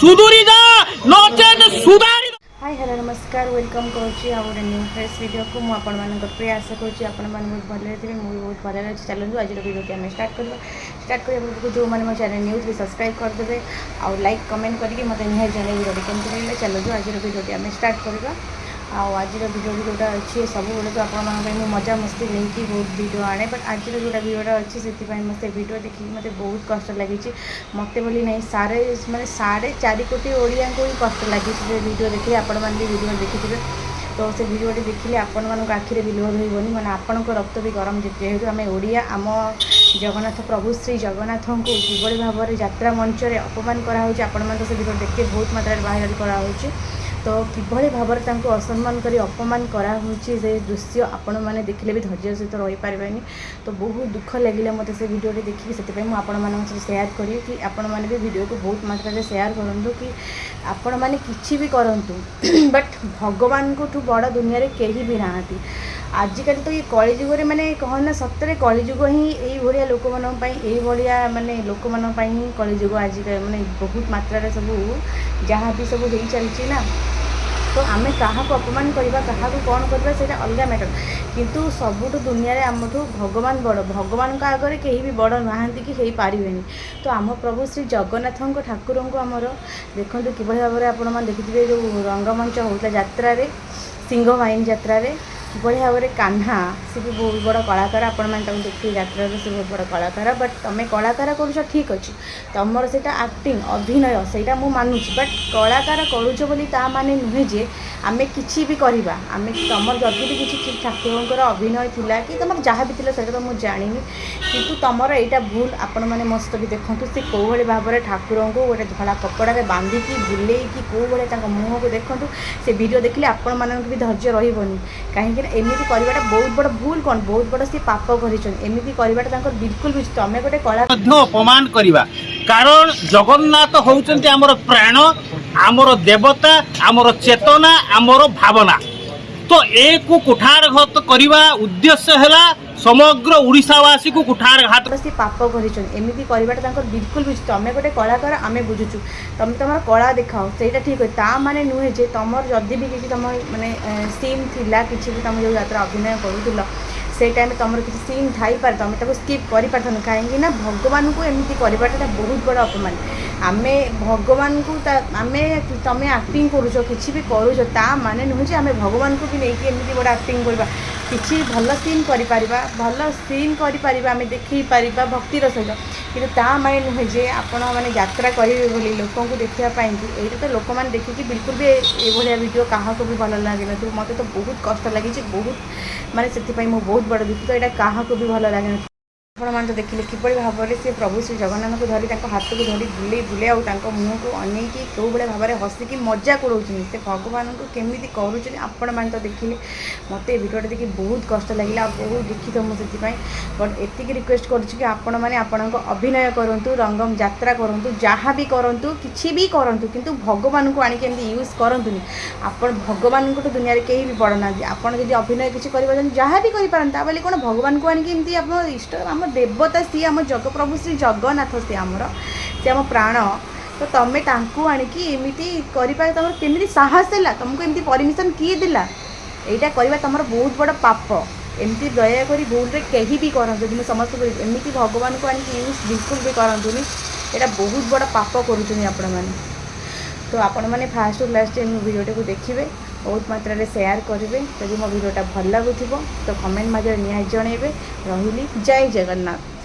सुधुरी जा नचेत सुधारी। Hi hello नमस्कार वेलकम करुँची आ गोटे न्यू फ्रेश वीडियो को मुझे प्रिय आशा करुँची आपण बहुत भले थे मुझे बहुत भले अच्छे चलूँ आज वीडियो आम स्टार्ट करवा जो मैंने मो चैनल न्यूज भी सब्सक्राइब करदे आउ लाइक कमेंट करके मतलब निहाय जन वीडियो केमती लगे चलूँ आज वीडियो आम स्टार्ट करवा आज वीडियो भी जोटा अच्छी सब बेले तो आपंट मजा मस्ती लेकिन बहुत वीडियो आने बट आज जोटा वीडियोटा अच्छी से मत वीडियो देखिए मत बहुत कष्ट लगी मत बोली नहीं सारे मैंने 4.5 कोटी ओडिया को ही कष्ट लगी वीडियो देखिए आपण मैंने वीडियो देखिए तो से वीडियोटी देखिले आपण मानक आखिरे भी लुह रही माने आपण रक्त भी गरम जेहेतु आम ओडिया आम जगन्नाथ प्रभु श्री जगन्नाथ को किभली भाव में यात्रा मंच में अपमान कराऊँच आपण मान से वीडियो देखिए बहुत मात्रा वायरल कराऊँच तो किभली भाव में असम्मान कर अपमान कराऊँच से दृश्य आपण मैंने देखिले भी धैर्य सहित रही पारेनि तो बहुत दुख लगे मत से वीडियोटी देखिए से मुझे सेयार करी कि आपण मैंने भी वीडियो को बहुत मात्रा में सेयार करूँ कि आपण मैंने किसी भी करूँ बट भगवान को ठू बड़ दुनिया रे कहीं भी नहांती आजिकल तो ये कलिजुग माने कहना सतरे कलिजुग ही यही लोक मानिया माने लोक ही कलिजुग आजिकल माने बहुत मात्रा सब जहाँ भी सब हो चलती ना तो आम क्या अपमान करवा क्या कौन करवा से अलग मैटर किंतु सबुठ दुनिया रे आमठू भगवान बड़ भगवान का आगे कहीं भी बड़ नहांती कि हो पारे तो आम प्रभु श्री जगन्नाथ ठाकुर को आमर देखो किभली भाव में आपण मैंने देखिए जो रंगमंच होता यात्रा सिंह वाहिनी यात्रा किभली भाव में कान्हा सी भी बहुत बड़ कलाकार आपण मैंने देखिए यात्रा से बहुत बड़ कलाकार बट तुम्हें कलाकार कर ठीक अच्छे तुमर से एक्टिंग अभिनय से मानुची बट कलाकार करुच बोली ता माने नुहे जे आम कि भी करवा आम तुम जदि भी किसी ठाकुर अभिनय थिला कि तुम जहाँ भी थिला तो मुझे जानी किंतु तुमर यहाँ भूल आपण मैंने मस्त भी देखूँ सी कौ भाई भाव में ठाकुर को गोटे धड़ा कपड़ा बांधिकी बुलेकी कौ भाई मुँह को देखूँ से वीडियो देखिले आपण मानक भी धैर्य रही कहीं एमती करवाटा बहुत बड़ भूल कौन बहुत बड़ सी पाप करमती करवाटा बिल्कुल भी तुम गोटे कला अपमान करवा कारण जगन्नाथ होउचंती हमर प्राण आमर देवता आमर चेतना आमर भावना तो एक कुठारघात करवा उद्देश्य है समग्र ओडिशावासी को कुठारघात सी पाप करमती करवाटा बिल्कुल भी तुम गोटे कलाकार आम बुझुचु तुम तुम कला देखाओ से ठीक है ता माने नुहे जे तुम जदि भी किसी तुम माने सीन थिला किसी भी तुम जो यात्रा अभिनय करूल से टाइम तुम किसी सीन थाई पारे तुम स्किप कर पारथन कहीं भगवान को एमती करवाटा बहुत बड़ा अपमान आम भगवान को आम तुम एक्टिंग करुच कि भी करुच ता माने नुहे आम भगवान को भी नहीं एमती बड़ा एक्टिंग करवा किसी भल सीन कर भल सीन कर आम देखी पार भक्तिर सहित कि ता माने नुहे जे आपण मैंने यात्रा करेंगे बोली लोक देखापी ये तो लोक मैंने देखिए बिल्कुल भी ये वीडियो क्या भी भल लगे न मत तो बहुत कष्ट लगी बहुत माने से बहुत बड़ दुखित यहाँ क्या भी भल लगे आपने तो देखिए किभली भाव में सी प्रभु श्री जगन्नाथ को धरी हाथ को धरी बुले बुले आउ मुँह को अनेक कौ भाई भाव में हसिकी मजा उड़ाऊँ से भगवान को केमी करुँच आपण मैंने तो देखिले मत वीडियो देखिए बहुत कष्ट लगे बहुत दुखित मुझे बट एतिक रिक्वेस्ट करुँच कि आपण मैंने आपण अभिनय करूँ रंगम यात्रा करूँ जहाँ भी करूँ कि भी करूँ किंतु भगवान को आणिक यूज करतुनि आप भगवान को दुनिया में कहीं भी पड़ना आपड़ जब अभिनय किसी कर जहाँ भी करें बोले कौन भगवान को आणिक आप इष्ट आम देवता सी आम जग प्रभु श्री जगन्नाथ सी आमर सी आम प्राण तो तुम्हें तांकु आणिकी एमती कर तुम केमी साहस है तुमको एमती परमिशन किए देला यहाँ करवा तुम बहुत बड़ पाप एमती दयाकोरी भूल रे कहीं भी करते मुझे समस्त एमती भगवान को आणिकी यूज बिल्कुल भी करतुनि यहाँ बहुत बड़ पाप करें तो आपण मैंने फास्ट टू लास्ट वीडियो को देखिए बहुत मात्रा रे शेयर करेंगे जब मो वीडियोटा भल लगुव तो कमेंट मध्य निहाय जनइबे रही जय जगन्नाथ।